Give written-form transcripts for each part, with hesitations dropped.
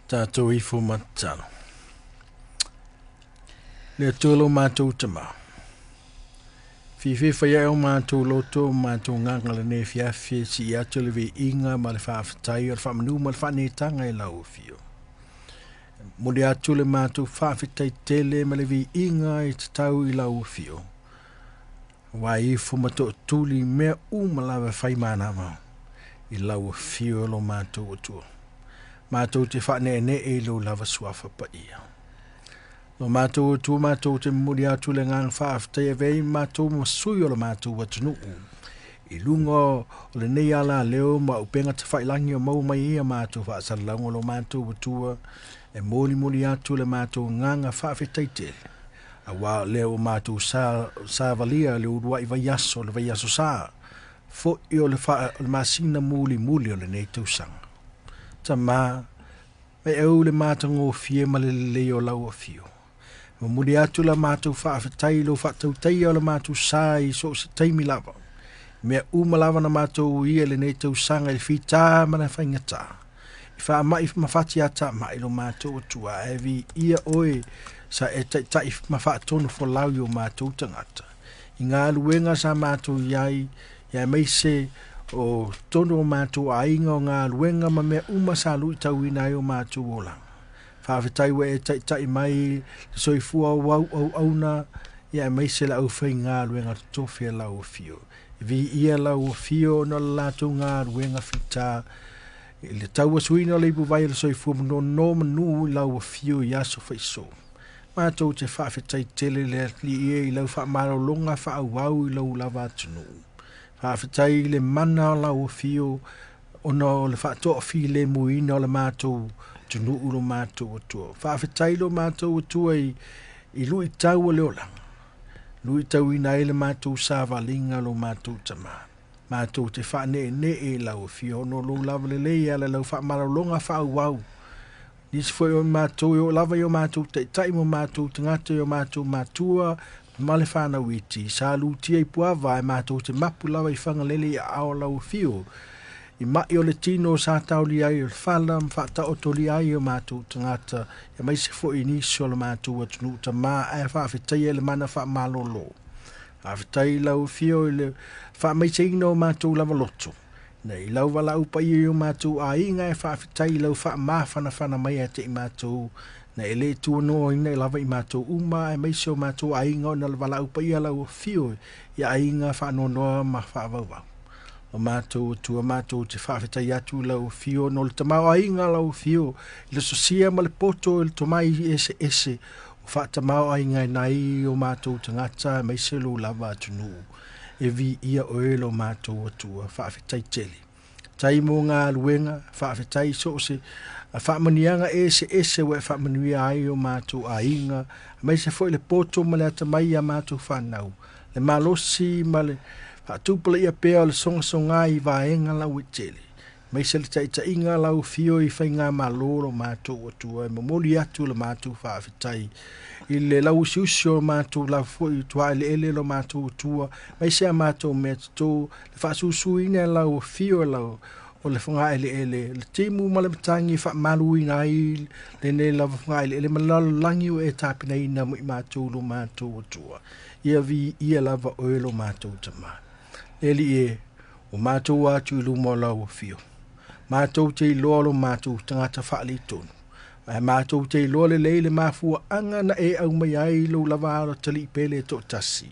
Tātou I fu matano. Le tolo mātou tama. Fifi whaia o mātou loto, mātou nganga le ne fiafi si atu le vi inga ma le whaafitai o le whaamanu ma le whaanetanga I lau fio. Mole atu le mātou whaafitai tele ma le vi inga I te tau I lau fio. Wa I fu mato tuli mea umalawa whaimanawa I lau fio lo mātou atua. Mātou te whaane ne e lo lava suafa pa ia. Lo mātou atua mātou te muri atu le ngang whaaftai e vei mātou masui o lo mātou atunu. I lunga o le nei ala leo ma upenga te whailangi o mau mai ia mātou whaasalango lo mātou atua e muri atu le mātou nganga whaafetai te. A wā leo mātou sa valia le urua I vaiaso le vaiaso sa. Fo I o le masina muli o le nei tausanga. Tama, me au le mātango fie ma le leo lau o fio. Ma muri atu la mātou whaafetai lo whaatau tai o le mātou sai so se taimi lava. Mea umalawa na mātou ia le nei tau sanga I whita mana whaingata. I wha mai mawhati ata mai lo mātou atua e vi ia oe sa e tai mawhaatonu fo lau o mātou tangata. I ngā luenga sa mātou iai meise o tono o mātou ainga o ngā luenga ma mea sa lui tau ina o mātou o lang. Whawhetai we e tai mai le soifua au auna ia meise la au whai ngā luenga tofia lau o fio. Vi ia lau o fio na lātou ngā luenga whita. Le tau a suina le ipu vai le soifua no manu lau o fio I aso whaiso. Mātou te whawhetai tele le li I lau whaamaro longa whaau I lau lava atunu. Whawhetai le mana lau o fio ono le whaatoa fi le muina o le mātou tunu uro mātou atua. Whawhetai lo mātou atua I lui tau o leolanga. Lui tau ina le mātou sāwalinga lo mātou tama. Mātou te whaane ne e lau o fio ono lo lava le leia le lau whaamaro longa whaau. Nisi foi o mātou o lava o mātou te taimo mātou tangata o mātou mātua male whana witi. Sa lutia I puava e mātou te mapu lawa I whangalele I ao lau fio. I mai o le tino sa tauli ai o le whala mwhata o toli ai o mātou tangata. Ia mai se foi nisi o le mātou atunu ta mā e whawhetai e le mana wha malolo. Whawhetai lau fio I le wha mai te ino o mātou lava loto. Nei lau wala upa I o mātou a inga e whawhetai lau wha mā whana mai e te I mātou. Nei le tua no ina I lava I mātou uma e meise o mātou a inga o na wala upa I lau fio I a inga wha nonoa ma wha wawau. O mātou tua mātou te whawhetai atu lau fio no le tamau a inga lau fio I le sosia ma le poto I le tomai ese o wha tamau a inga I nai o mātou tangata e meise lo lava atunu. E vi ia oelo mātou atua whawhetai tele. Tai mo ngā luenga whawhetai so se a whaamanianga ese we whaamanuia ai o mātou a inga mai se foi le poto ma le atamai a mātou whanau. Le malosi ma le whaatupala ia pēo le songa I vaenga lau I tele. Mai se le taita inga lau fio I whai ngā maloro mātou atua e mamoli atu le mātou whawhetai. I le lau siusio mātou lau foi tua ele lo mātou atua. Mai se a mātou mea tato le whaasusu ina lau fio lau o le whanga ele le timu ma le matangi wha malu ina ai le ne lau whanga ele ma lau langi o e tāpina ina mo I mātou lo mātou atua. Ia vi ia lava oelo mātou tama. Eli e o mātou atu I lumo lau fio. Mātou te iloa lo mātou tangata whaali tonu. Mai mātou te iloa le leile mafua anga na e au mai ai lo lava ara tali pele to tasi.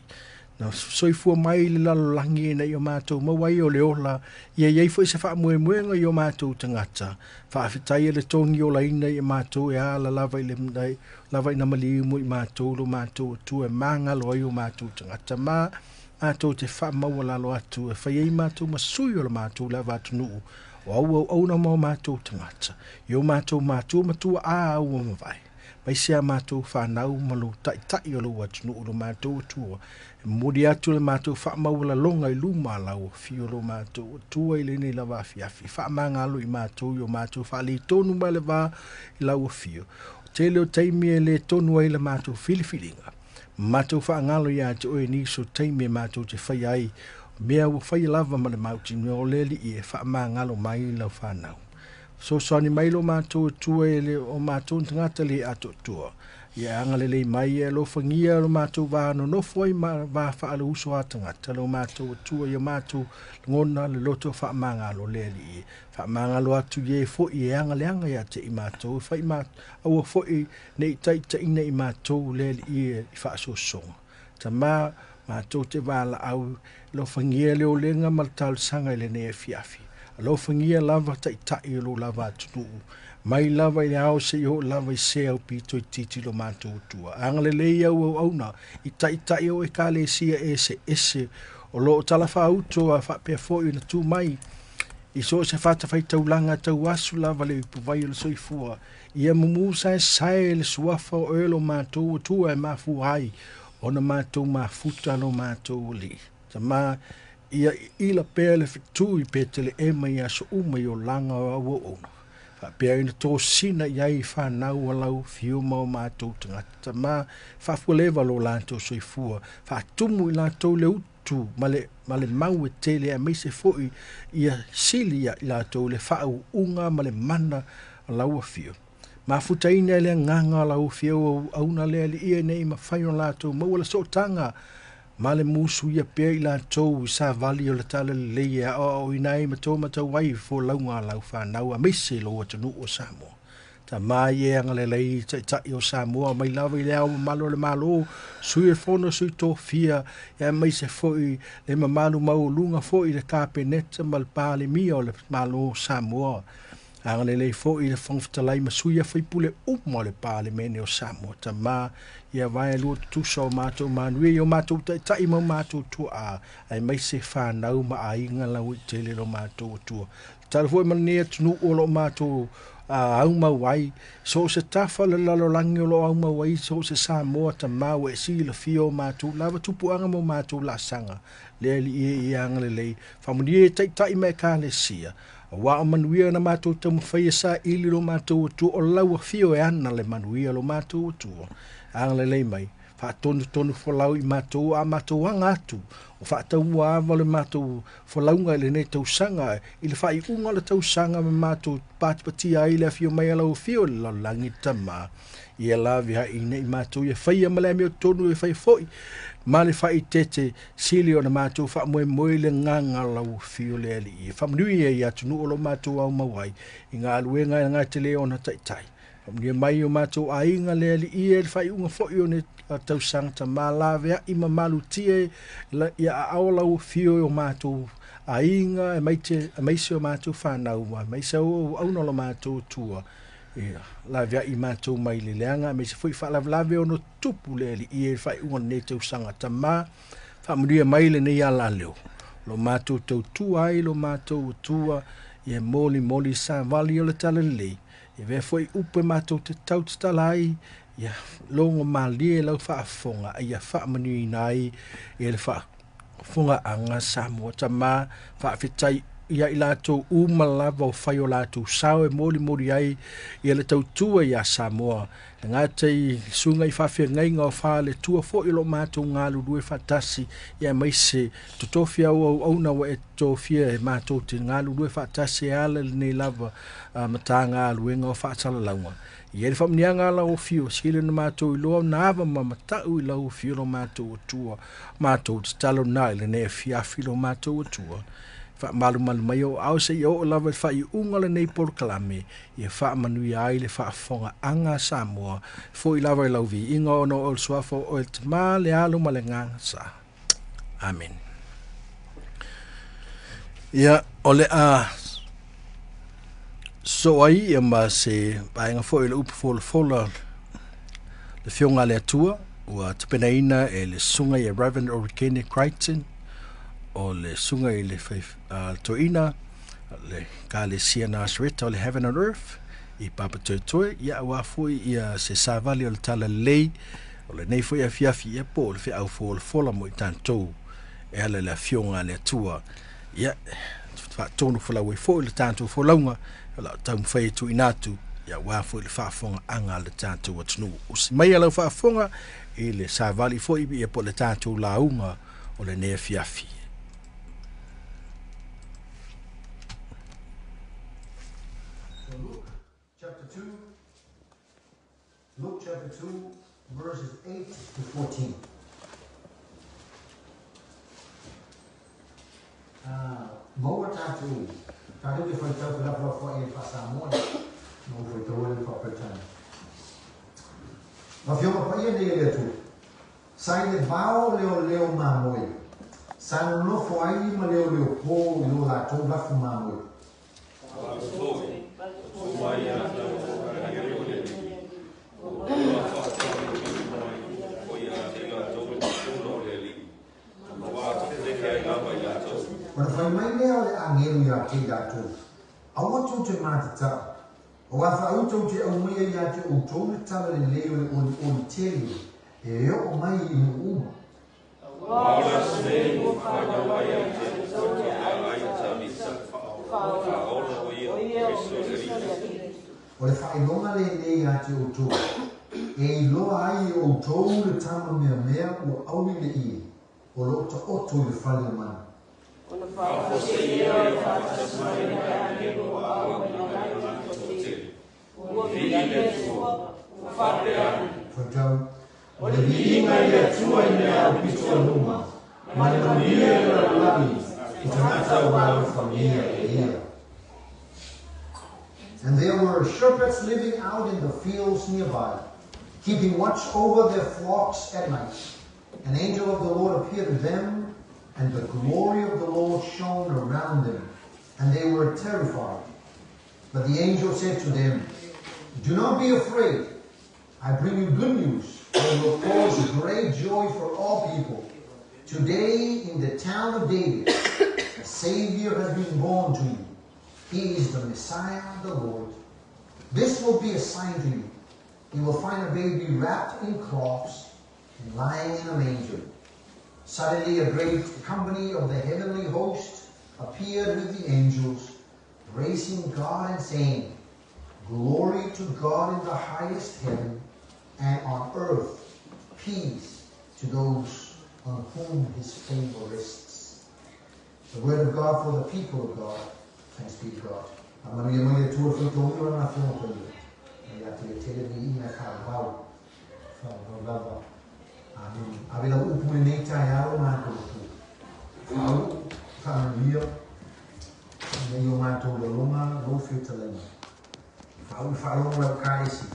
Na soifua mai le lalo langi na I o mātou mawai o le ola ia iei fo se wha muenga I o mātou tangata. Whaafetai le tongi o laina I mātou e ala lava I le mdai, lava I namaliumu I mātou lo mātou tu e mangalo ai o mātou tangata. Mātou te wha maua lalo atu e whai ei mātou masui o le mātou lava atunu. O au na mau mātou tangata. I o mātou matua a au o mawai. Mai sea mātou whanau malo tai o lo atunu o lo mātou atua. Mori atu le mātou wha maula longa I luma lau fio lo mātou atua I le nei lava afiafi. Wha mangalo I mātou I o mātou wha le tonu mai le wā I lau fio. Te leo teimi e le tonu ai le mātou filifilinga. Mātou wha ngalo I ate oe ni so teimi e mātou te whai ai. Mea ua whai lava ma le mauti o leli I e wha mangalo mai lau whanau. so sani mai lo mātou tua ele o mātou tangata le ato tua. Ia angale le mai e lo fangia lo mātou vāno no foi ma vā whaala uso a tangata lo mātou tua ia mātou ngona le loto wha manga lo le li. Wha manga lo atu ye fo i angale anga ia te i mātou. Wha i mātou aua fo i nei taita ina i mātou le li i wha so songa. Ta mātou te wāla au lo fangia le o lenga maltal sanga le ne fiafi. Lo fangia lava tai lo lava tunu mai lava i ao se yo lava i se au pito i titi lo mātou tua angale le au na i tai o e kale sia ese o lo tala fa auto a fa pe fo i na tu mai i so se fata fai taulanga tau asu lava le puvai o le soifua ia mumu sai le suafa o elo mātou tua e mafu ai o na mātou mafuta lo mātou li ta ia ila pele fitu i petele ema ia so uma i o langa o awa ona. Fa pea ina tō sina iai whanau alau fiuma o mātou tangata. Ma whafualeva lo lātou soifua. Fa tumu i lātou le utu male mau e tele a meise foi ia sili i lātou le whau unga male mana alau a fio. Ma futa ina le nganga alau fio au na le ali ia nei ma whai o lātou maua la sotanga male musu ia pea i lātou sa vali o le tala le leia o inai ma tau wai fo launga lau whanau a meise lo atanu o Samoa. Ta mai e anga le lei tai o Samoa mai lawa i le au malo le malo sui e fono sui tō fia e meise foi le mamalu mau lunga foi le kāpeneta mal pāle mia o le malo Samoa. Anga le lei foi le whangwhitalai ma sui a whaipule umo le pāle mene o Samoa. Ta ia vai lu tu so mātou manui o mātou tai mo mātou tua ai mai se whanau ma ainga lau i tele lo mātou tua. Tala foi manea tunu o lo mātou au mawai so se tafa le lalo langi o lo au mawai so se Samoa ta mau e si la fio mātou lava tupu anga mo mātou la sanga le li i anga le lei whamunie tai mai ka le sia. Wa o manuia na mātou tamu whaia sa ili lo mātou tua o lau a fio e ana le manuia lo mātou tua. Ang lei mai fa tonu folau i mātou a mātou anga atu o fa tau ava le mātou folaunga le nei tau sanga i le fai unga le tau sanga me mātou pātipati ai le fio mai alau fio le langi tama i e lavi ha i nei mātou i e whaia male meo tonu e whai foi ma le fai tete sili o na mātou fa moe le nganga lau fio le ali i whamanui e i atu nu o lo mātou au mawai i ngā aluenga i ngā te leo na tai Ni mai o mātou a inga le ali i e whai unga fwoi o ne tau sangta mā lawea i ma malu tie i a aolau fio o mātou a inga e maise o mātou whanau ma maise o aunolo mātou tua lawea i mātou mai le leanga maise fwoi whalawe o no tupu le ali i e whai unga ne tau sangta mā whamuria mai le nei ala leo lo mātou tau tua ai lo mātou tua i e moli sa vali o le tala lei e ve foi upe mātou te tau te talai ia longo malie lau whaafonga ia whaamanu nai e le whaafonga anga Samoa ta mā whaafetai ia i lātou umalawa o whai o lātou sao e mori ai ia le tau tua ia Samoa ngā tei sunga i whawhia ngai ngā wha le tua fo i lo mātou ngā lurue whatasi ia maise tutofia au na wa e tofia e mātou te ngā lurue whatasi ala le nei lava mata ngā luenga o whaatala launga. Ia le whamnia ngā lau fio skile na mātou i loa na ava mamatau i lau fio lo mātou o tua mātou te talo nai le nei fiafi lo mātou o tua. Fa malu mai o au se o lava fa I unga le nei por kalame ia fa manu ia ai le fa fonga anga Samoa fo I lava I lau vi inga o no ol swafo o el tma le alu malenga sa amen ia ole a so ai ia ma se painga fo I le upu fo le fionga le atua ua tepenaina e le sunga ia Reverend Orikene Crichton o le sunga I le toina le ka le sia Nazarene o le heaven on earth I papa toe ia wafui ia se savali o le tala lei o le nei foi afiafi ia po le fe au fo le fola mo I tantou e ala le fionga le tua ia fa tonu fola we fo le tantou fo launga la tam fai tu inatu ia wafui le fa fonga anga le tantou atunu usi mai ala fa fonga I le savali foi ia po le tantou launga o le nei afiafi chapter 2. Luke chapter 2, verses 8 to 14. Mẫu tatu cái phần tàu là vào Tapuaiga Afiafi Samoa, nó phải tàu lên vào Britain. Và phía một cái gì đấy tu, sai để bao leo mà mồi, sang nó phải mà leo po leo là trong vắt mà mồi. Còn phải mấy leo để anh nghe nhà chị đã tu, ông có chú chơi mà thật sao? Ông phải ông chú chơi ông mấy nhà chị ông chú nó sao để leo để ôn chơi, hiểu ông mấy im Oleh fai nonga le ya te o tō. E loa ai o tō le tama mea o aui le i. O lo ta oto i whale mana. Ona whao se eo e whaatasmai e ane o awa me nai o te. Ua vile tua, ua whare ane. Whakau. O le viinga ia tua I mea o pitua luma. Ma le mamia e la lami. I tanata o wau familia e ia. And there were shepherds living out in the fields nearby, keeping watch over their flocks at night. An angel of the Lord appeared to them, and the glory of the Lord shone around them, and they were terrified. But the angel said to them, "Do not be afraid. I bring you good news that will cause great joy for all people. Today, in the town of David, a Savior has been born to you. He is the Messiah, the Lord. This will be a sign to you. You will find a baby wrapped in cloths and lying in a manger." Suddenly a great company of the heavenly host appeared with the angels, praising God and saying, "Glory to God in the highest heaven, and on earth peace to those on whom his favor rests." The word of God for the people of God. Thanks be to God. Amanu ia mai tua foi tō ora na whonga pai. Ai atu e tere ni ina ka wau. Whau lava. Amen. Avela upu nei tai aro mātou tu. Whau, whanaria. Nei o mātou la longa, lo whiutalema. Whau, whalonga o kāisi.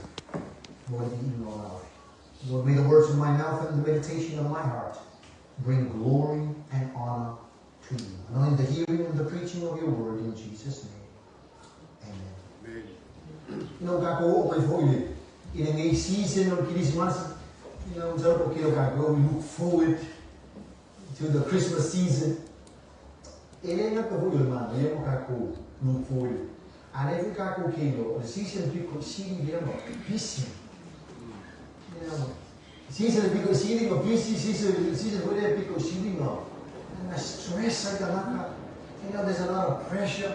Lord, in your life. Lord, may the words of my mouth and the meditation of my heart bring glory and honor to you. Anoint the hearing and the preaching of your word in Jesus' name. Amen. You know, kako o mai foi in a season of Christmas, you know, we look forward to the Christmas season. Elena ka foi man, eu kako look forward. And every kako kilo, the season people see them busy. You know, season people see them busy, season where people see them. And the stress, you know, there's a lot of pressure,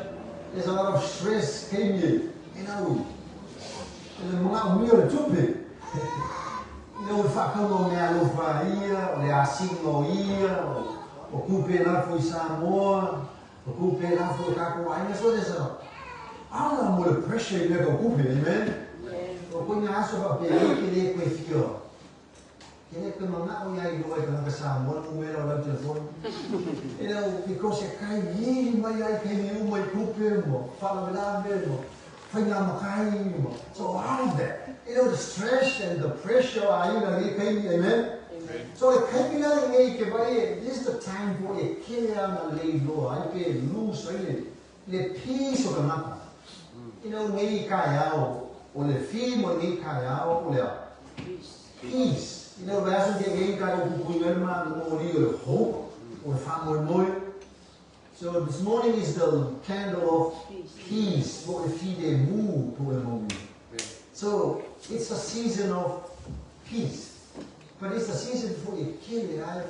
there's a lot of stress came here, you know. And the mga umiyor tupi, you know, whakamo mea lofa ia, o le asingo ia, o kupe lafo I Samoa, o kupe lafo I Tapuaiga. So there's a lot more pressure in the kupe, amen? O kunya aso pa pe le koe fio. Kene ke mana o ia I loe ka Samoa numero la telefone. You know, because e kai ni mai ai ke ni mai kupe mo, fala velave mo, faina makai mo. So all of that, you know, the stress and the pressure are you know, amen. So it can be nothing ke vai. This is the time for a killer na lei lo. Ai ke lose le peace of the mapa. You know, nei kai ao o le fi mo nei kai ao o le peace. You know, verso que alguém cai com o irmão no morir of hope or family. So this morning is the candle of peace. What if they move to a moment? So it's a season of peace, but it's a season for a kill. I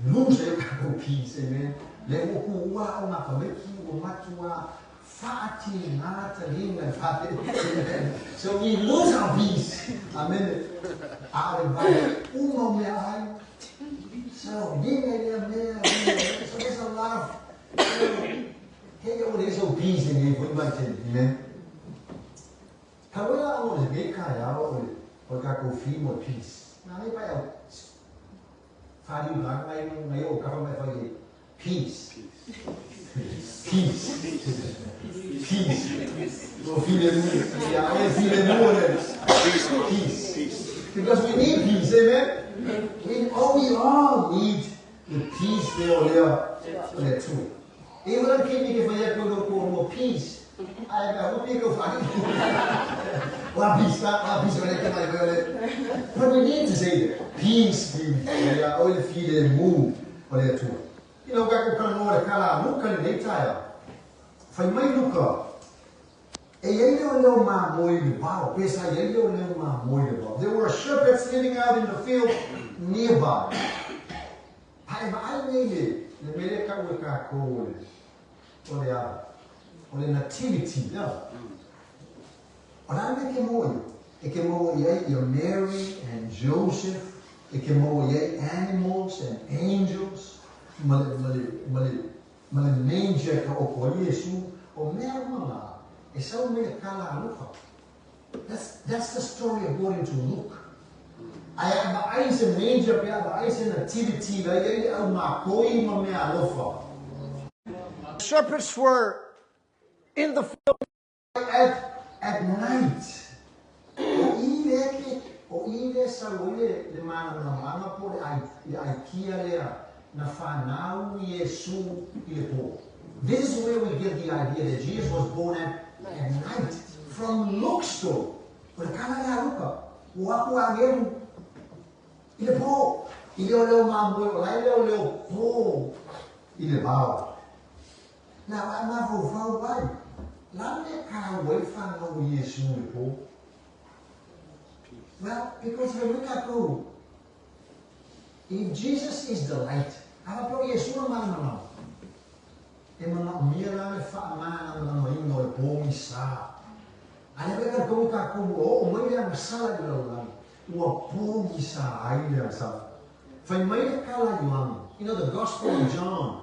lose a peace. Amen. Le okua o makameki o matua fati nata linga fati. So we lose our peace. Amen. So there's a lot of, hey, there's no peace in here, amen. ni kaya o ka ko fi mo peace. Na ni pa yo. Fa di ba ngai o ka fa mai fa ye peace. Peace. Go feel it. Yeah, I feel it more than peace. Because we need peace, amen? We all need the peace there too. Even if you can go more peace, I hope you go find but we need to say that peace, we are all feel and move there too. You know, I can know the color, look at the tire. For my look there were shepherds living out in the field nearby. Or the nativity. But I make him Mary and Joseph, animals and angels, that's the story according to Luke. I have eyes in manger, I have eyes in nativity. Shepherds were in the field at night. This is where we get the idea that Jesus was born at night. From Luke's story. Now, I'm not for why. Well, because when we got go, if Jesus is the light, I'm probably a sure man. I never go back home, maybe I'm a salad or a you know, the Gospel of John.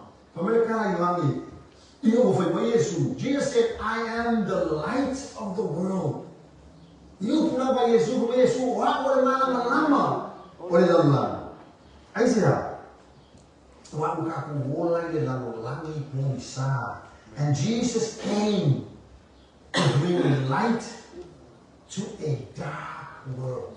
Jesus said, I am the light of the world. You put up by Jesus, what I say, and Jesus came to bring light to a dark world.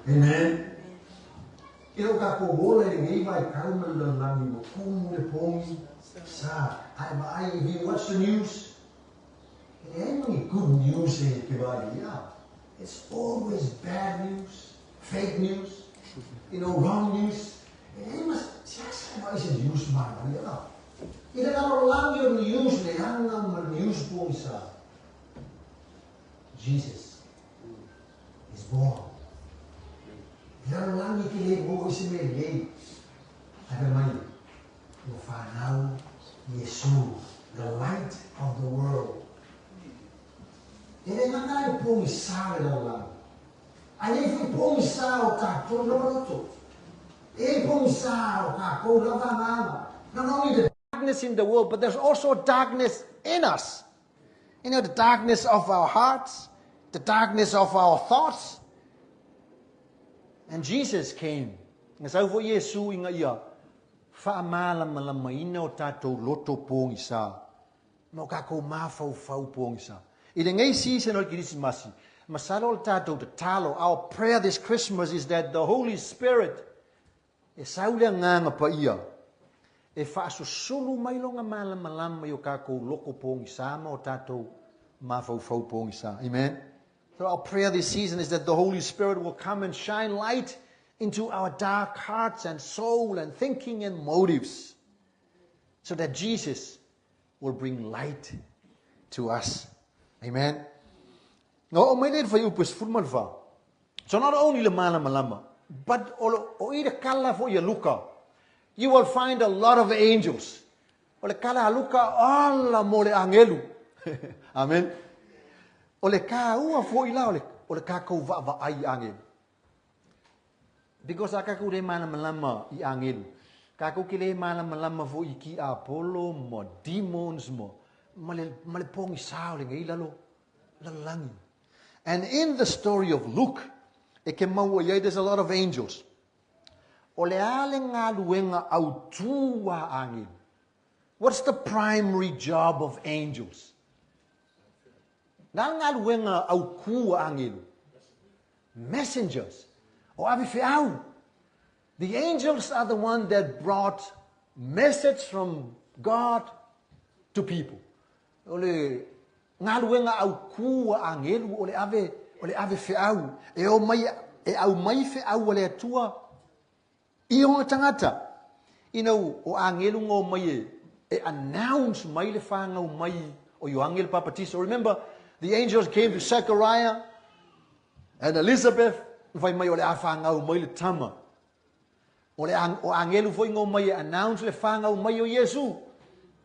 Amen. If you watch the news, it ain't only good news it's always bad news, fake news, wrong news. Jesus is born. The light of the world. Not only the darkness in the world, but there's also darkness in us. The darkness of our hearts, the darkness of our thoughts. And Jesus came. Our prayer this Christmas is that the Holy Spirit amen. So our prayer this season is that the Holy Spirit will come and shine light into our dark hearts and soul and thinking and motives, so that Jesus will bring light to us. Amen. So not only the malama, but you will find a lot of angels. Amen. Because Kako kile malama vo iki Apollo mo demons mo male pongi sao le ngai lalo lalangi. And in the story of Luke, there's a lot of angels. Ole ale ngā luenga au tua angel. What's the primary job of angels? Ngā luenga au kua angel. Messengers. O ave feau. The angels are the one that brought message from God to people. Ole ngā luenga au kua angel ole ave feau. E au mai feau ole atua. I o tangata. You know, o angelu ngō mai e announce mai le whāngau mai o yo angel papatisa. Remember, the angels came to Zechariah and Elizabeth. Vai mai o le a whāngau mai le tama. O angelu foi ngō mai announce le whāngau mai o Yesu.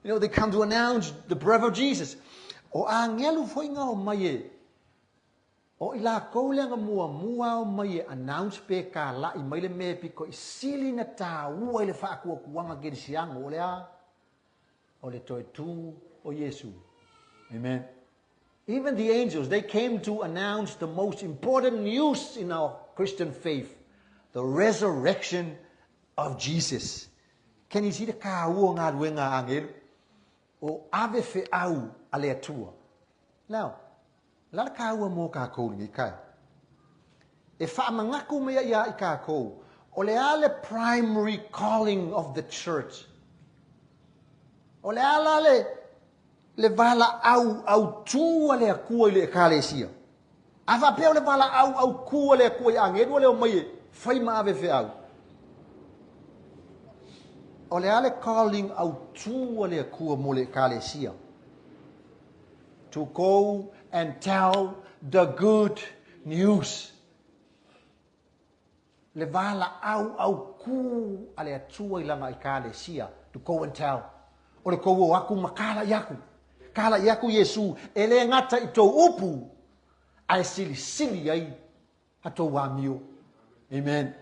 You know, they come to announce the birth of Jesus. O angelu foi ngō mai o ila koulenga mua o mai announce pe ka la I mai le me piko I sili na ta ua I le whaakua kuanga ke siang o le toi tu o Yesu. Amen. Even the angels, they came to announce the most important news in our Christian faith, the resurrection of Jesus. Can you see the ka ua ngā ruenga angel? O ave fe au ale atua. Now, la kaua mo ka kou ni kai. E whaamangaku mea ia I ka kou. O le ale primary calling of the church. O le ala le vala au tua le akua I le ekalesia. A whapea le vala au kua le akua I angeru le o mai whai ma ave fe au. O le ale calling au tua le akua mo le ekalesia. To go and tell the good news. Le vala au ku ale atua I langa I kalesia to go and tell. O le kou o aku makala yaku. Kala yaku Yesu ele ngata I tō upu ai sili ai a tō wamio. Amen.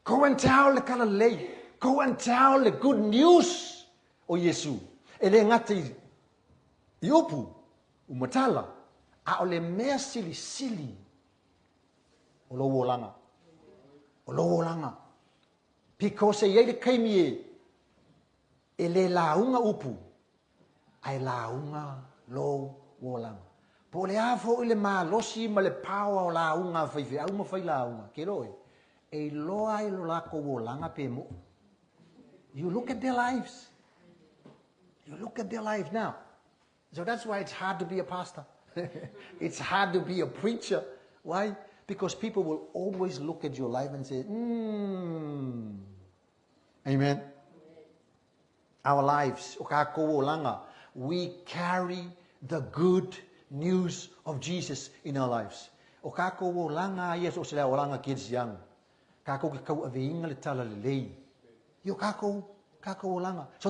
Go and tell le kala lei. Go and tell the good news o Yesu. Ele ngata I upu umatala a ole mea sili o lowo langa because e yele kaimi e le launga upu ai launga lo langa po le afo ile ma losi ma le pawa o launga fai au ma fai launga ke roi e loa I lo lako wo langa pe mo. You look at their lives now. So that's why it's hard to be a pastor. It's hard to be a preacher. Why? Because people will always look at your life and say, Amen. Our lives, we carry the good news of Jesus in our lives. So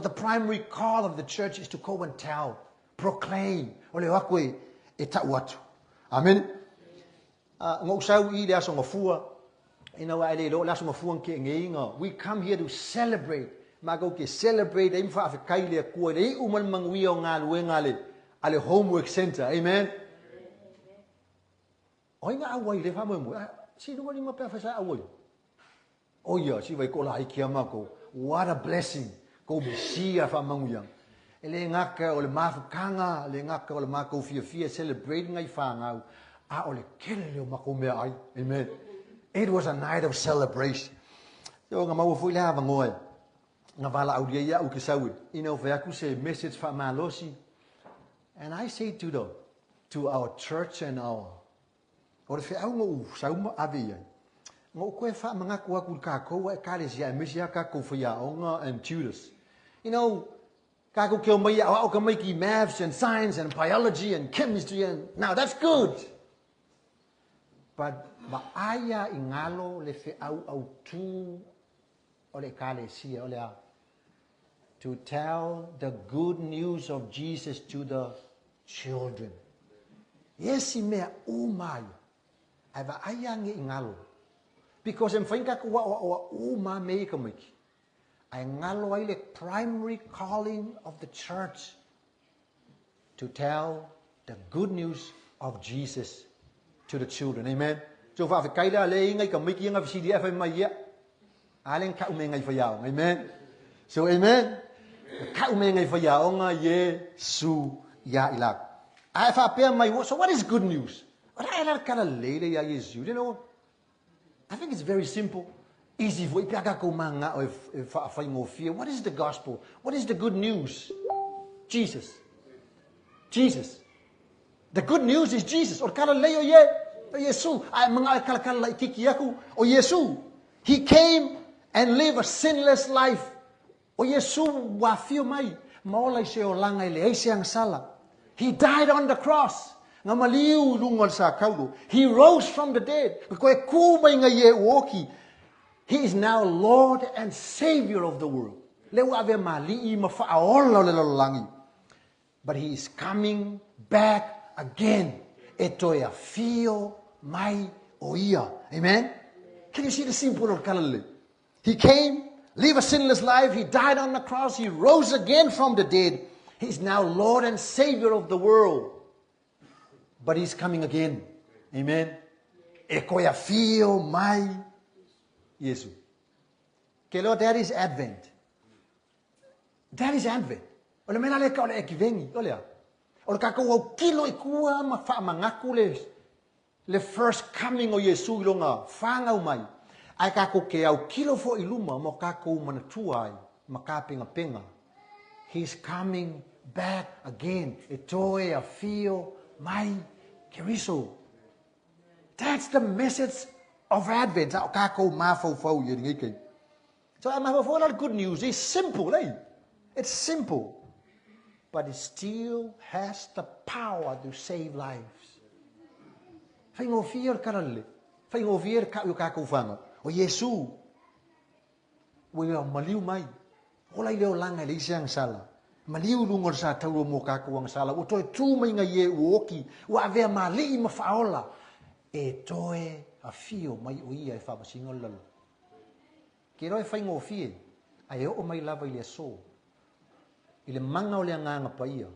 the primary call of the church is to go and tell. Proclaim. Ole wakwe e tauatu. Amen. Ngau sau I le aso ngafua. Ina wa ele lo le aso ngafua ke ngeinga. We come here to celebrate. Mago ke celebrate e mfa afekai le kua le umal mangwi o ngā luenga ale homework center. Amen. Oinga awai le famo mo. Si no ni mape afesa awai. Oh yeah, si vai ko la I kia mako. What a blessing. Ko bisia fa manguyang. Le ngaka o le mafukanga, le ngaka o le mako fia celebrating ai whāngau. A o le kele o mako mea ai. Amen. It was a night of celebration. So ngā maua fui le hawa ngoe. Ngā wala au lia ia u ke saue. Ina veaku se message wha malosi. And I say to our church and our o le whiau ngō sauma ave iai. Ngō koe wha mangaku aku kākou e kāres ia e misia kākou whiaonga and tutors. You know, kako keo mai au ka mai ki maths and science and biology and chemistry and now that's good. But maaya I ngalo le fe au tu o le kalesia o le a. To tell the good news of Jesus to the children. Yes, I mea umai. Ai va aya nge ingalo. Because em whainga ko wa uma me ka miki. Ai ngalo ai le primary calling of the church to tell the good news of Jesus to the children. Amen. So fa kai la le ngai ka mai ki nga CDF mai ya. Alen ka ume ngai fa yao. Amen. So amen. Ka ume ngai fa yao nga Yesu ya ilak. Ai fa pe mai so what is good news? What I like kind of later ya Yesu. You know, I think it's very simple. Easy for what is the gospel? What is the good news? Jesus. Jesus. The good news is Jesus. Or kala leo ye Yesu. Ay mga kala kala ikikiyaku. O Yesu. He came and lived a sinless life. O Yesu wa fio mai. Maolay se o langay le siyang sala. He died on the cross. Nga maliu lungon sa kaudo. He rose from the dead. Koe kumay nga ye woki. He is now Lord and Savior of the world. But He is coming back again. Etoya fio mai oia. Amen? Can you see the simple of Galilee? He came, lived a sinless life. He died on the cross. He rose again from the dead. He is now Lord and Savior of the world. But He's coming again. Amen? Ekoya fio mai Yesu. Okay, Lord, that is Advent. That is Advent. Ole mena le ka ole ekivengi, ole. Ole ka ko kilo ikua ma fa mangaku le first coming o Yesu longa fanga umai. Ai ka ko ke au kilo fo iluma mo ka ko manatua ma ka penga. He's coming back again. Etoe a fio mai keriso. That's the message of Advent. So I'm having a lot of good news. It's simple, eh? It's simple. But it still has the power to save lives. Fai ngofia karale. Fai ngofia ka ko fanga. O Yesu. We are maliu mai. Ola ile olanga le siang sala. Maliu lungor sa tau mo ka ko ang sala. O toi tu mai nga ye woki. Wa ave mali ma faola. E toe a fio mai oia e whapasingo lalo. Ke roi whai ngō fie, ai o mai lava I le so. I le manga o le nganga pa ia.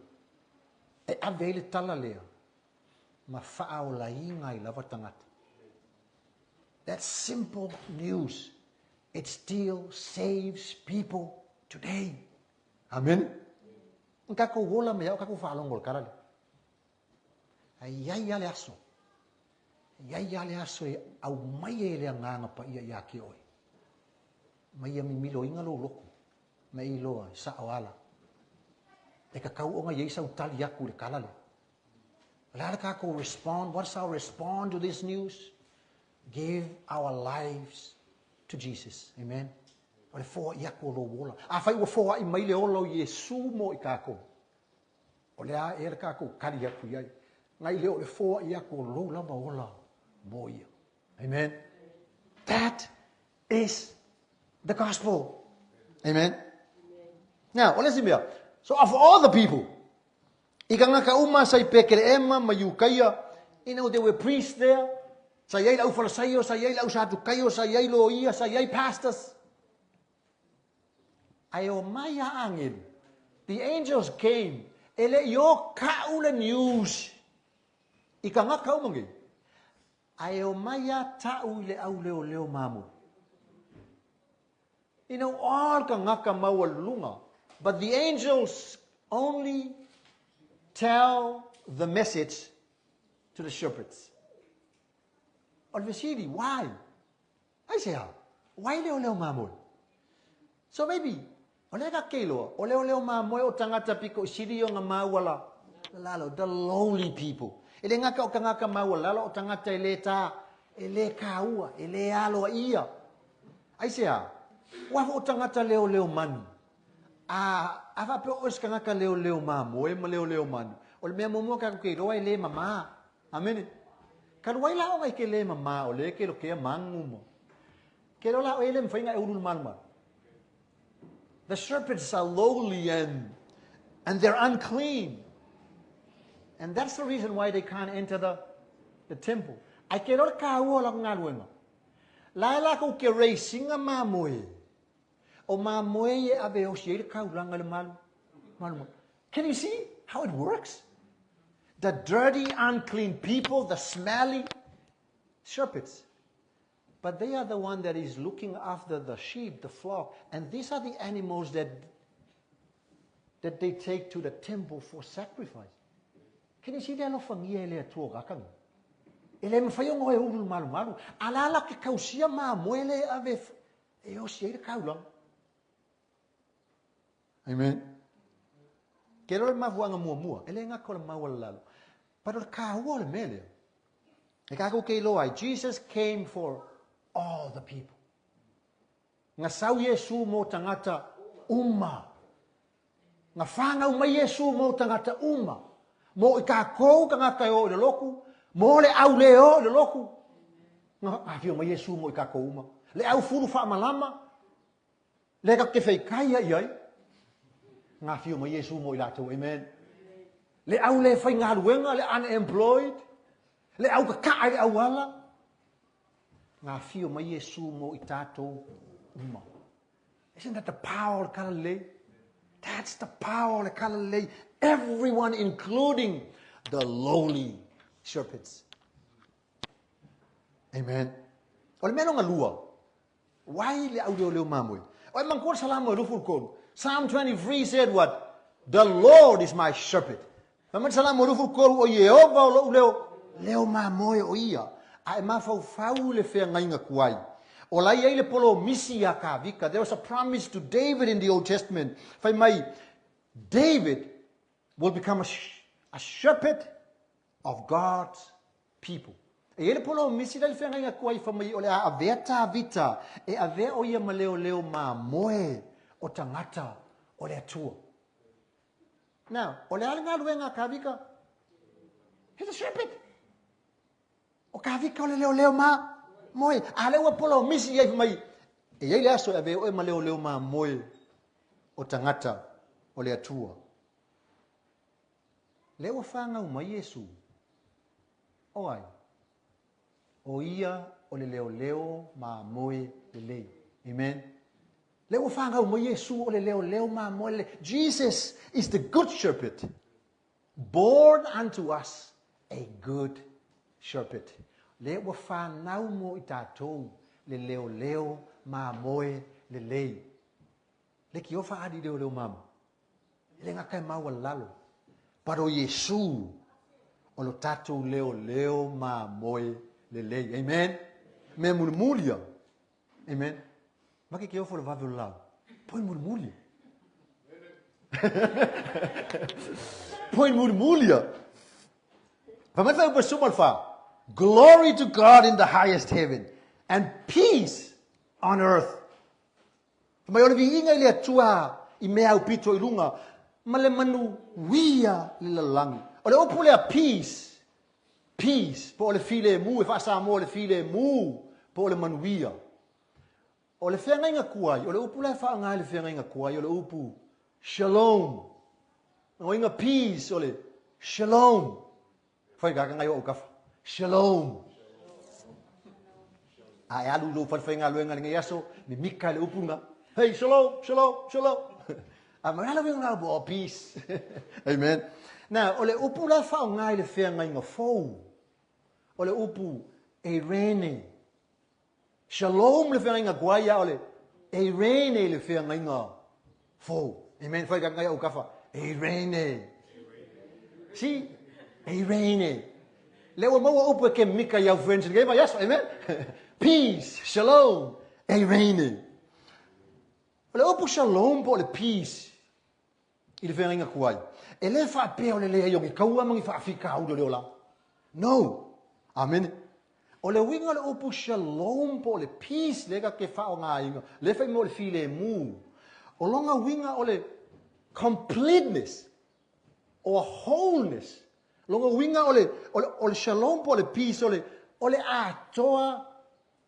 E ave I le tala lea. Ma wha o la inga I lava tangata. That simple news, it still saves people today. Amen. Nka ko wola me au ka ko whalongol karale. Ai ai ale aso. Iai ale aso e au mai e le nganga pa ia ia ki oi. Mai ia mi milo inga lo loko. Mai iloa sa awala. E ka kau onga iei sa utali aku le kalale. Lala ka ko respond. What's our response to this news? Give our lives to Jesus. Amen. Ole foa iaku lo wola. A fai ua foa I mai le olo Yesu mo I kako. Ole a e le kako kari aku iai. Ngai le ole foa iaku lo lama ola. Boy. Amen. That is the gospel. Amen. Now, well, listen here. So, of all the people, ikanga ka uma sa ipekele ema mayukaya, there were priests there. Sa yai lau farisayo, sa yai lau sadukayo, sa yai loia, sa yai pastors. Ayo maya angel. The angels came. Ele yo kaula news. Ikanga ka umangi. Ayo maya tau le au leo mamu. All ka ngaka mawalunga. But the angels only tell the message to the shepherds. Obviously, why? I say, why leo mamu? So maybe, ole ka kelo, ole mamu o tangata piko sirio nga mawala. Lalo, the lowly people. Ele ngaka o kangaka mawala o tangata eleta ele kaua ele alo ia ai sea wa o tangata leo manu ava pe o skangaka leo mamo e leo manu o le mo ka ke ro ele mama amen ka ro ila o ke le mama o le ke lo ke mangu mo ke ro la ele mfainga e ulul malma. The serpents are lowly and they're unclean. And that's the reason why they can't enter the temple. I cannot kawo lang ngaluenga. Lala ko ke racing a mamoy. O mamoe ave o siere kaulanga le malu. Can you see how it works? The dirty, unclean people, the smelly shepherds. But they are the one that is looking after the sheep, the flock. And these are the animals that they take to the temple for sacrifice. Can you see that? Ele me fai ngo e ulu malu. Alala ke kausia ma moele ave e o siere kaulang. Amen. Kero le mavuanga mua. Ele nga kola mawala lalo. But o ka wole mele. E ka ko ke loai. Jesus came for all the people. Nga sau Yesu mo tangata umma. Nga whanga uma Yesu mo tangata umma. Mo i ka kou ka ngata o le loku. Mo le au leo le loku. Nga awhio ma Yesu mo i ka kou uma. Le au furu wha malama. Le ka ke whai kaia iai. Nga awhio ma Yesu mo i lato. Amen. Le au le whai ngā ruenga, le unemployed. Le au ka kaa le au wala. Ngā whio mai Yesu mo i tātou uma. Isn't that the power of Galilee? That's the power of Galilee. Everyone, including the lowly shepherds. Amen. Ole meno ngā lua. Wai le au leo mamoi. Ole mangkor salamo rufur koru. Psalm 23 said what? The Lord is my shepherd. Maman salamo rufur koru o Yehova o leo mamoi o ia. Ai mafau le fea ngainga kuai. O lai ai le polo misi a ka vika. There was a promise to David in the Old Testament. Fai mai, David will become a shepherd of God's people. E ele polo misi le fea ngainga kuai fai mai o le a aveta vita. E ave o ia ma leo ma moe o tangata o le atua. Now, o le ala ngā ruenga ka vika. He's a shepherd. O ka vika o le leo ma moe. A leo polo misi iai mai. E iai le aso ave o ma leo ma moe o tangata o le atua. Leo whanga uma Yesu. O ai. O ia o le leo ma moe le lei. Amen. Leo whanga uma Yesu o le leo ma moe le. Jesus is the good shepherd. Born unto us a good shepherd. Le wa whanau mo i tātou le leo ma moe le lei. Le ki ofa adi leo mama. Le ngakai maua lalo. Pero Yesu o lo tātou leo ma moe le lei. Amen. Me murmuria. Amen. Maki ki ofa le vavu lau. Poi murmuria. Poi murmuria. Pamatha upa sumalfa. Glory to God in the highest heaven, and peace on earth. Mai ona vinga ile atua I mea upito I runga, ma le manu wia le lalangi. O le opu le a peace, po o le file mu, e whaasa mo le file mu, po o le manu wia. O le whenga inga kuai, o le upu le wha ngai le whenga inga kuai, o le upu shalom. O inga peace, o le shalom. Whai kaka ngai o kafa. Shalom. Ai alu lo fal whenga luenga le ngai aso, ni mika le upu nga. Hey, shalom. Amala winga bo peace. Amen. Now, o le upu la wha ngai le whenga inga fou. O le upu Irene. Shalom le whenga inga guaya o le Irene le whenga inga fou. Amen. Whai kaka ngai o kafa. Irene. See? Irene. Le o maua upu ke mika yau friends. Yes, amen. Peace. Shalom. Irene. Le opu shalom po le peace. I le whenga inga kuai. E le wha peo le lea yongi kaua mangi wha afika au le ola. No. Amen. O le winga le opu shalom po le peace lega ke wha o ngā inga. Le whai mo le file mu. O longa winga o le completeness. O wholeness. Longa winga o le shalom po le peace o le atoa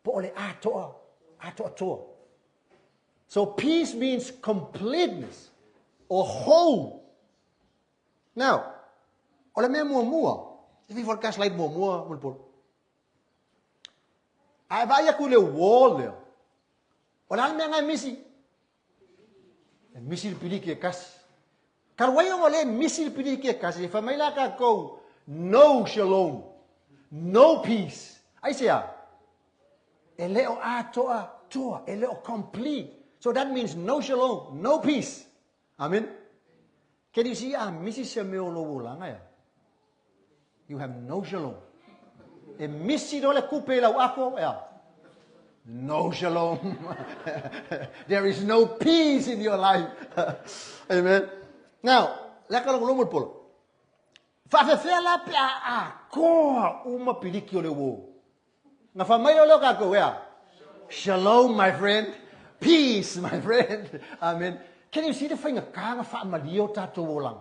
po o le atoa. Atoa. So peace means completeness or whole. Now, ole me mua. If you forecast like mua, mulpol. Ai vai ku le wall there. Ola me ngai misi. misil pili ke kas. Kalwayo ngole misil pili ke kas. Famila ka ko no shalom, no peace. I say eleo atoa toa, eleo complete. So that means no shalom, no peace. Amen. Can you see misi semeolo wolanga? You have no shalom. E misi dole kupela ako no shalom. There is no peace in your life. Amen. Now, lekker lang lumot polo. Fafefela pe ko uma piliki ole wo. Na famay lo ka ko shalom, my friend. Peace, my friend. Amen. Can you see the thing? Kanga fa malio tato wolang.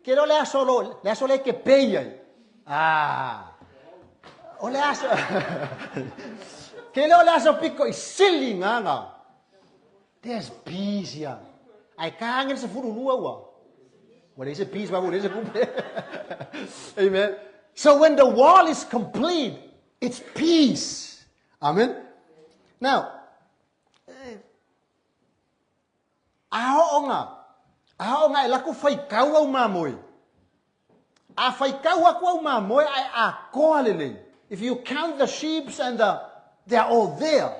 Kero le solo ke peye. Ole aso. Kero le aso pico is silly nganga. There's peace here. I can't get the food wa. Well, there's a peace, but there's a good. Amen. So when the wall is complete, it's peace. Amen. Now, Aonga laku fai kau au mamoi. A fai kau aku au mamoi a koalele. If you count the sheep and they're all there,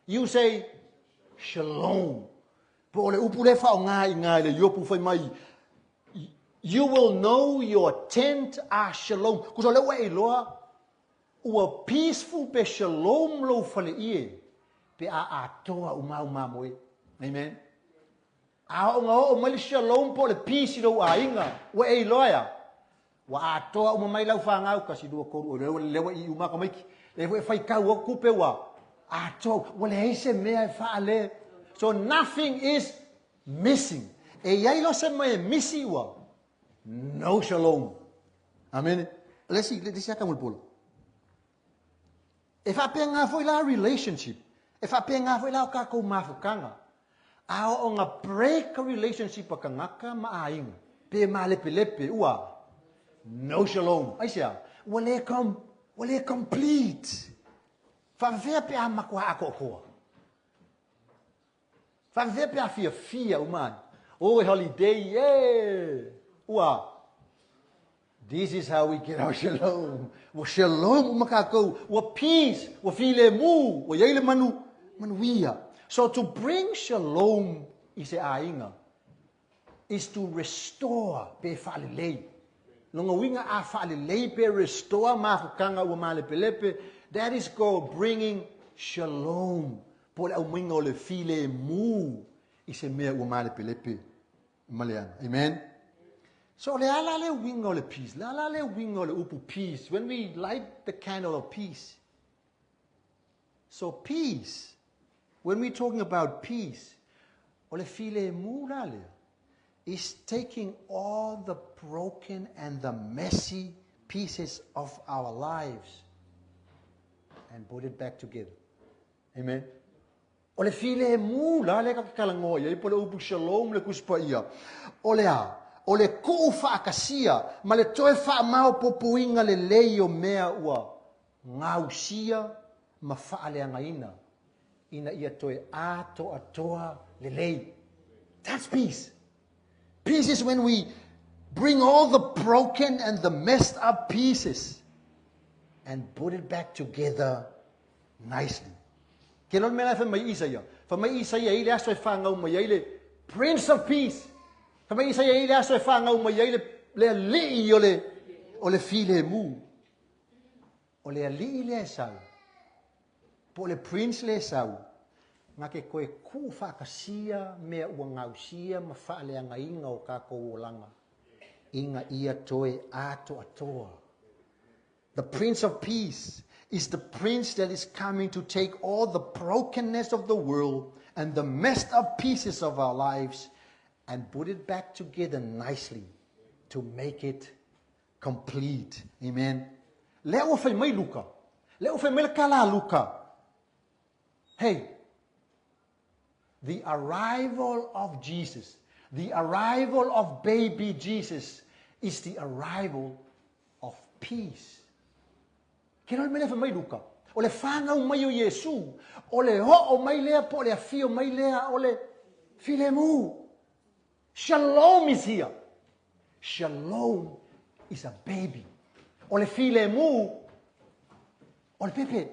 you say shalom. Po le upule fa ngai le yopu fai mai. You will know your tent are shalom. Kuso le wei loa ua peaceful pe shalom lo fale ie pe a toa mamoi. Amen. O mali shalom po le peace do ainga wa e loya wa atoa o mai lau fa ngau kasi do ko le wa I uma ko mai le fai ka wo ku pe wa ato wa le se me fa le. So nothing is missing. E yai lo se me missy wa no shalom. Amen. Let's see ka mo polo. If I penga foi la relationship, if I penga foi la ka ko mafukanga, ao nga break a relationship ka ngaka maaing pe malepe ua no shalom. Ai sia wale complete. Fa ve pe amakwa ako. Fa ve pe afia uman. Oh holiday yeah. Ua. This is how we get our shalom. Wa shalom makako, wa peace, wa file mu, wa yele manuia. So to bring shalom is to restore pe falilei. Longa winga a falilei pe restore mafukanga wa malepelepe. That is called bringing shalom. Por au winga le file mu ise mea wa malepelepe maleana. Amen. So le ala le winga le peace. Le ala le winga le upu peace. When we light the candle of peace. So peace. When we're talking about peace, is taking all the broken and the messy pieces of our lives and put it back together. Amen. Ole file mu la le ka kalango ye pole upu shalom le kuspaia. Ole ku fa akasia ma le toe fa mau popuinga le leio mea ua ngausia ma fa ale ngaina. Ina ia toe atoa lelei. That's peace. Peace is when we bring all the broken and the messed up pieces and put it back together nicely. Kelon mena fa mai Isaiah. Fa mai Isaiah ile aso fa ngau mai ile Prince of Peace. Fa mai Isaiah ile aso fa ngau mai ile le li ole file mu. Ole li ile sa. Po le prince le sau nga ke koe ku fa kasia me ua ngausia ma fa le anga inga o ka ko olanga inga ia toe atoa. The Prince of Peace is the prince that is coming to take all the brokenness of the world and the messed up pieces of our lives and put it back together nicely to make it complete. Amen. Leo fai mai luka. Leo fai mai kala luka. Hey, the arrival of Jesus, the arrival of baby Jesus is the arrival of peace. Kena mele fa mai luka. Ole fanga o mai o Yesu. Ole ho o mai lea po le afio mai lea ole Filemu. Shalom is here. Shalom is a baby. Ole filemu. Ole pepe.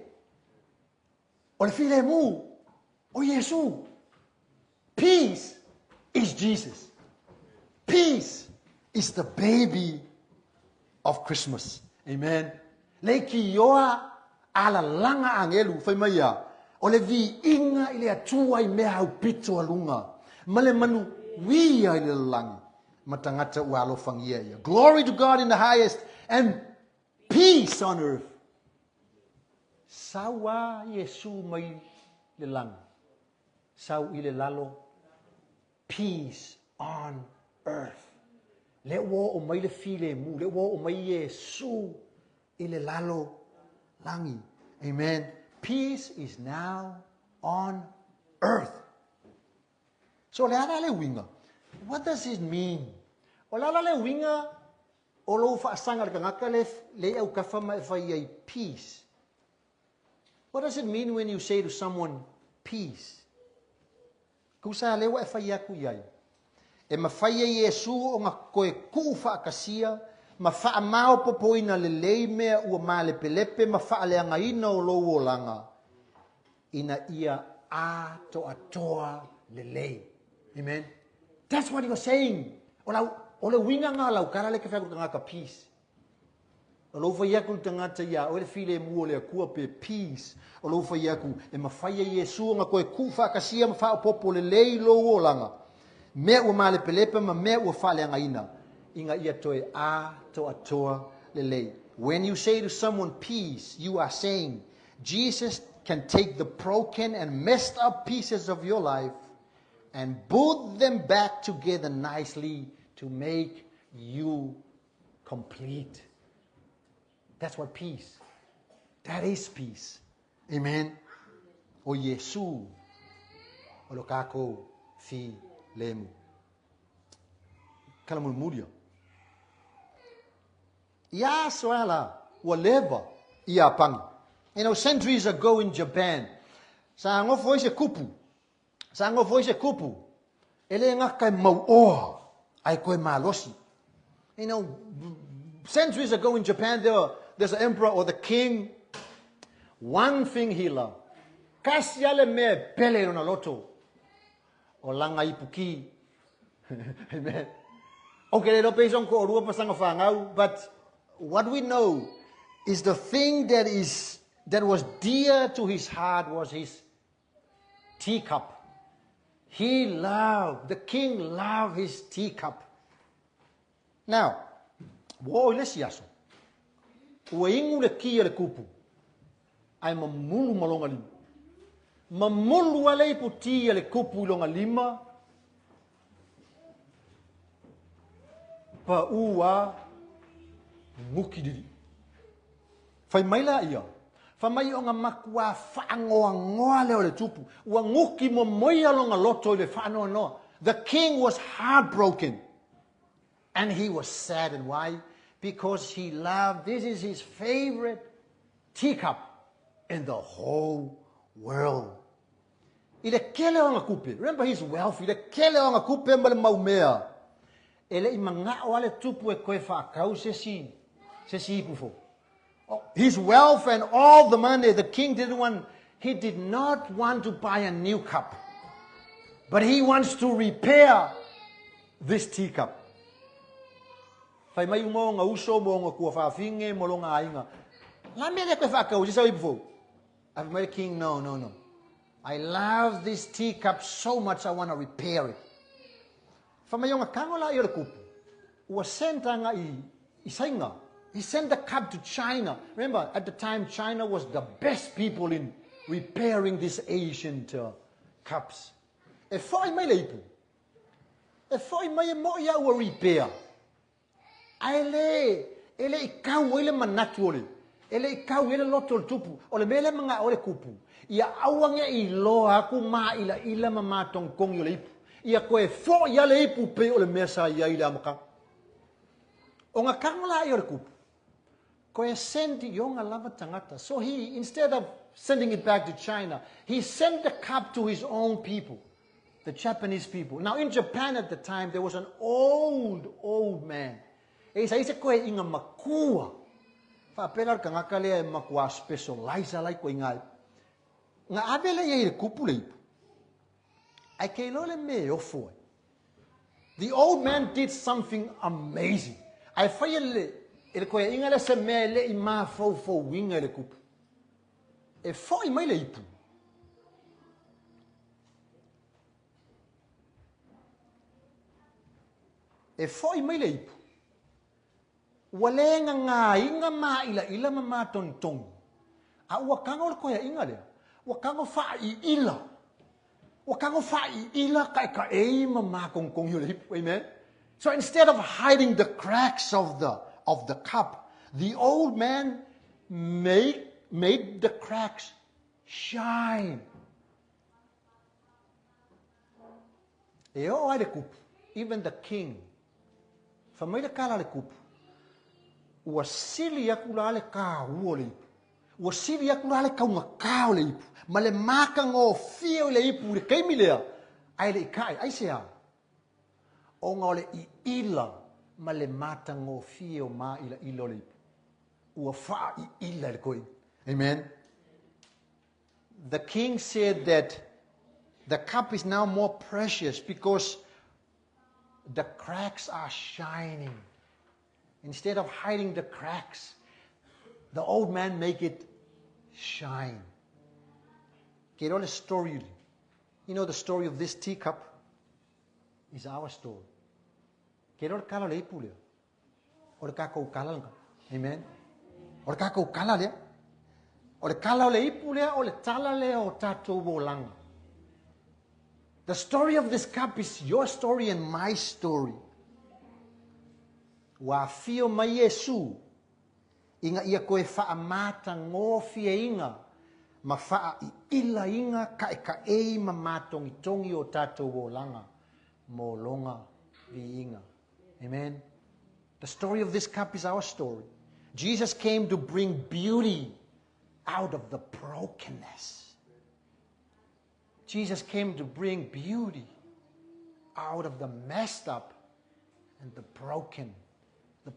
Ole filemu. O Yesu. Peace is Jesus. Peace is the baby of Christmas. Amen. Leiki yoa ala langa angelu fai maya. Ole vi inga ile atua I mea hau pito alunga. Male manu wia ile langi. Matangata walo fangia ya. Glory to God in the highest and peace on earth. Sawa Yesu mai le langi. Sau ile lalo. Peace on earth. Le wo o mai le file mu. Le wo o mai Yesu ile lalo langi. Amen. Peace is now on earth. So le ala le winga. What does it mean? O la le winga o lo fa sanga ka ngaka le au ka fa mai fa ye peace. What does it mean when you say to someone peace? Kusa le wa fa ya ku yai. E ma fa ye Yesu o nga koe ku fa kasia, ma fa mao popoina le leime u ma le pelepe ma fa le anga ina o lo o langa. Ina ia a to atoa le lei. Amen. That's what he was saying. Ola winga nga lau kara le ka nga ka peace. Ola fa yaku tangata ya o le file mu le ku pe peace. Ola fa yaku e ma fa ye Yesu nga koe ku fa kasia ma fa popo le lei lo o langa. Me o male pelepe ma me o fa le anga ina. Inga ia toe a to atoa le lei. When you say to someone peace, you are saying Jesus can take the broken and messed up pieces of your life and put them back together nicely to make you complete. That's what peace. That is peace. Amen. O Yesu, o lo kako fi lemu. Kala mulmuria. Ya swala whatever ia pang. You know, centuries ago in Japan, sa ngo voice kupu. Sa ngo voice kupu. Ele nga kai mau o ai koe malosi. You know, centuries ago in Japan there's an emperor or the king. One thing he loved. Kasiale me pele na loto. O langa ipuki. Amen. Okay, lo peson ko orua pasanga fangau, but what we know is the thing that was dear to his heart was his teacup. The king loved his teacup. Now, wo ilesi yaso. Wo ingu le kia le kupu. Ai mamulu malonga lima. Mamulu wale putia le kupu longa lima. Pa ua nguki didi. Fai maila ia. Fa mai o nga makua whaangoa leo le tupu. Ua nguki mo moia longa loto le whaanoa noa. The king was heartbroken. And he was saddened. Why? Because he loved, this is his favorite teacup in the whole world. Ile kele o nga kupe. Remember, he's wealthy. Ile kele o nga kupe mbale maumea. Ele I manga o ale tupu e koe whaakau se si pufo. His wealth and all the money, the king he did not want to buy a new cup. But he wants to repair this teacup. Fai mai mo nga uso mo nga kua whaafinge mo longa ainga. La me le koe whaakau, jisa ipufo. I've made a king, no. I love this teacup so much I want to repair it. Fai mai o nga kangola I ole kupu. Ua senta nga I sainga. He sent the cup to China. Remember, at the time, China was the best people in repairing these ancient cups. E foi mai leipu. E foi mai mo ia ua repair. Ele I kau ele manatu ole. Ele I kau ele loto tupu. Ole mele manga ole kupu. Ia awange I loa ku ma ila mama tongkong yo leipu. Ia koe fo ia leipu pe ole mesa ia ila amaka. O nga kangola I ole kupu. Koe senti yonga lava tangata. So he, instead of sending it back to China, he sent the cup to his own people. The Japanese people. Now in Japan at the time, there was an old man. E sa isa koe inga makua. Whapera ka ngaka lea e makua specialize alai koe ngai. Nga abele e kupu le ipu. Ai kei lole me ofo. The old man did something amazing. Ai whai ele koe inga le se mea le i maa fau winga le kupu. E whai mai le ipu. E whai mai le ipu. Walenga ngā inga mā ila mā tontong. A ua kanga o koe inga lea. Ua kanga wha i ila. Ua kanga wha i ila ka eima mā kongkong yu le ipu. Amen? So instead of hiding the cracks of the cup, the old man made the cracks shine. E o ai le kupu. Even the king. Whamai le kala le kupu. Ua sili aku la le ka ua le ipu. Ua sili aku la le kaunga kao le ipu. Ma le maka ngō fio le ipu le keimi lea. Ai le ikai, ai se au. O ngā le i ila ma le mata ngō fio ma ila ilo le ipu. Ua wha i ila le koe. Amen. The king said that the cup is now more precious because the cracks are shining. Instead of hiding the cracks, the old man make it shine. Get on a story. You know the story of this teacup is our story. Get on kala le ipu lea. O le kako kala langa. Amen. O le kako kala lea. O le kala le ipu lea, o le tala lea o tatou wolanga. The story of this cup is your story and my story. Wa fio mai Yesu inga ia koe whaamata ngōwhia inga ma wha I ila inga ka ei ma mātongi tongi o tātou o langa mō longa vi inga. Amen. The story of this cup is our story. Jesus came to bring beauty out of the brokenness. Jesus came to bring beauty out of the messed up and the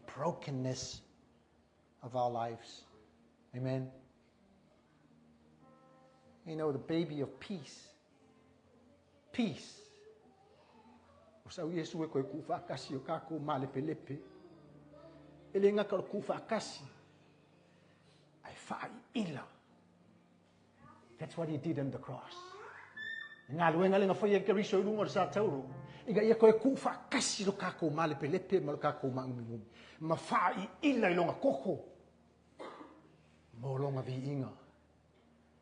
brokenness of our lives. Amen. You know, the baby of peace. Peace. O sau Yesu e koe kufa akasi o kako malepe lepe. Ele ngaka o kufa akasi. Ai wha I ila. That's what he did on the cross. Ngā luenga lenga whai e keriso I runga o sa tauru. Iga ia koe kufa akasi lo kako malepe lepe ma lo kako maumingumi. Ma wha I ila I longa koko. Mo longa vi inga.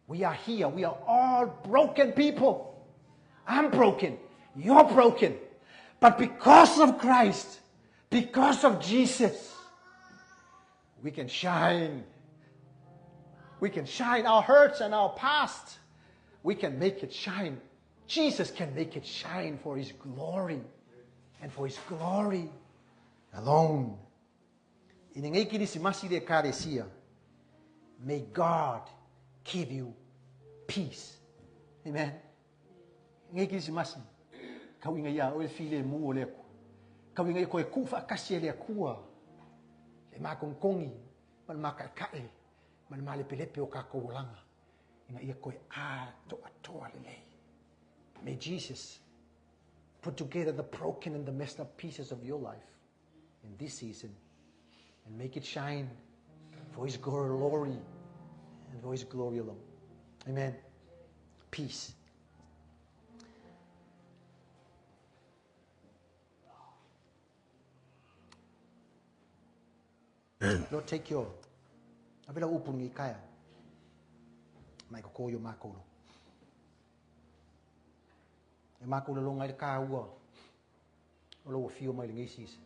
We are here. We are all broken people. I'm broken. You're broken. But because of Christ, because of Jesus, we can shine. We can shine our hurts and our past. We can make it shine. Jesus can make it shine for His glory. And for His glory alone. May God give you peace. Amen. Ngai kisi masi. Kau inga ia o e file mu o le aku. Kau inga ia koe kufa akasi le akua. Le makongkongi. Man makakae. Man malepelepe o kako olanga. Inga ia koe atoa lelei. May Jesus put together the broken and the messed up pieces of your life in this season and make it shine for His glory and for His glory alone. Amen. Peace. Lord, take your abela upungi kaya. Mai ko koyo makolo. E makolo longa I ka ua. O lo fio mai ngai sis.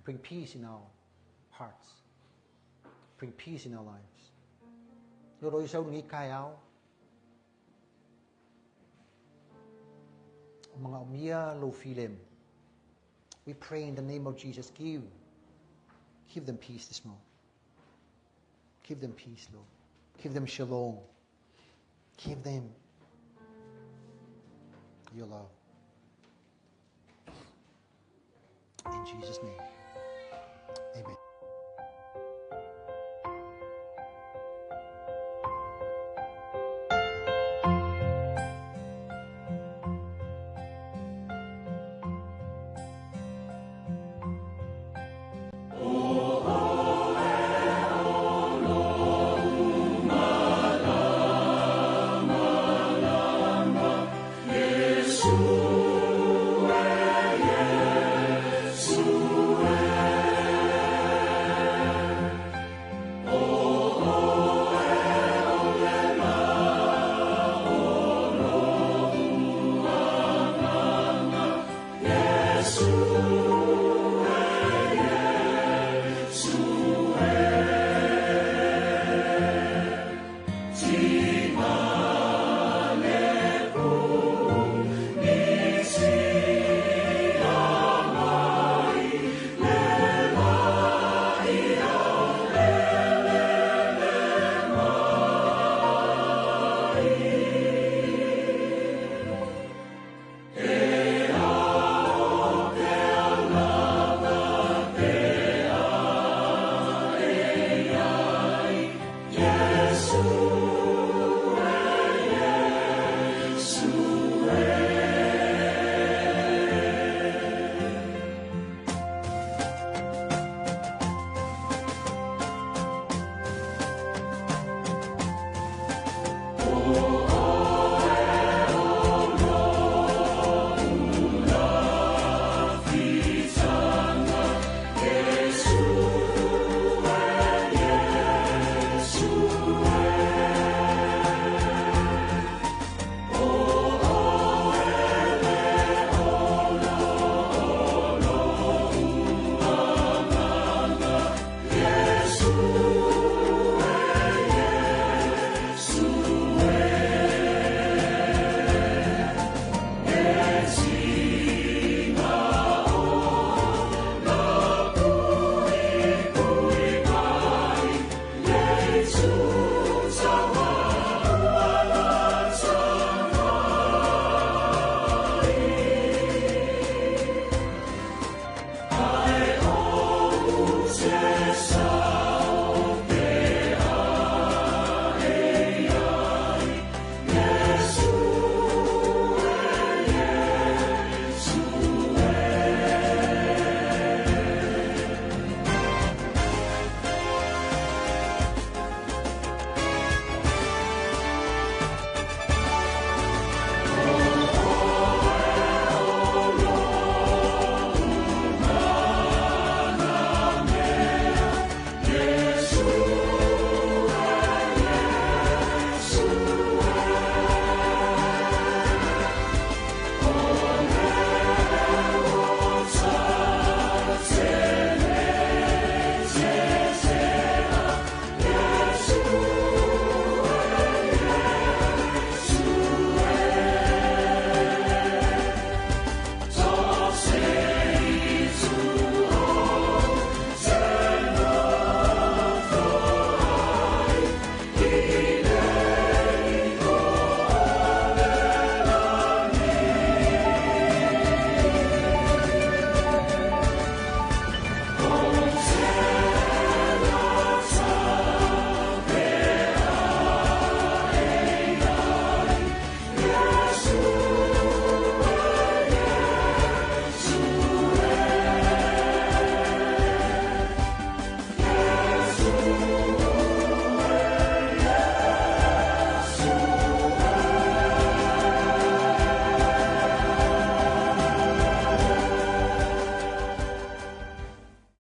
Bring peace in our hearts. Bring peace in our lives. Lord, o isau ngai kai au. Mga umia lo filem. We pray in the name of Jesus. Give them peace this morning. Give them peace, Lord. Give them shalom. Give them your love. In Jesus' name, amen.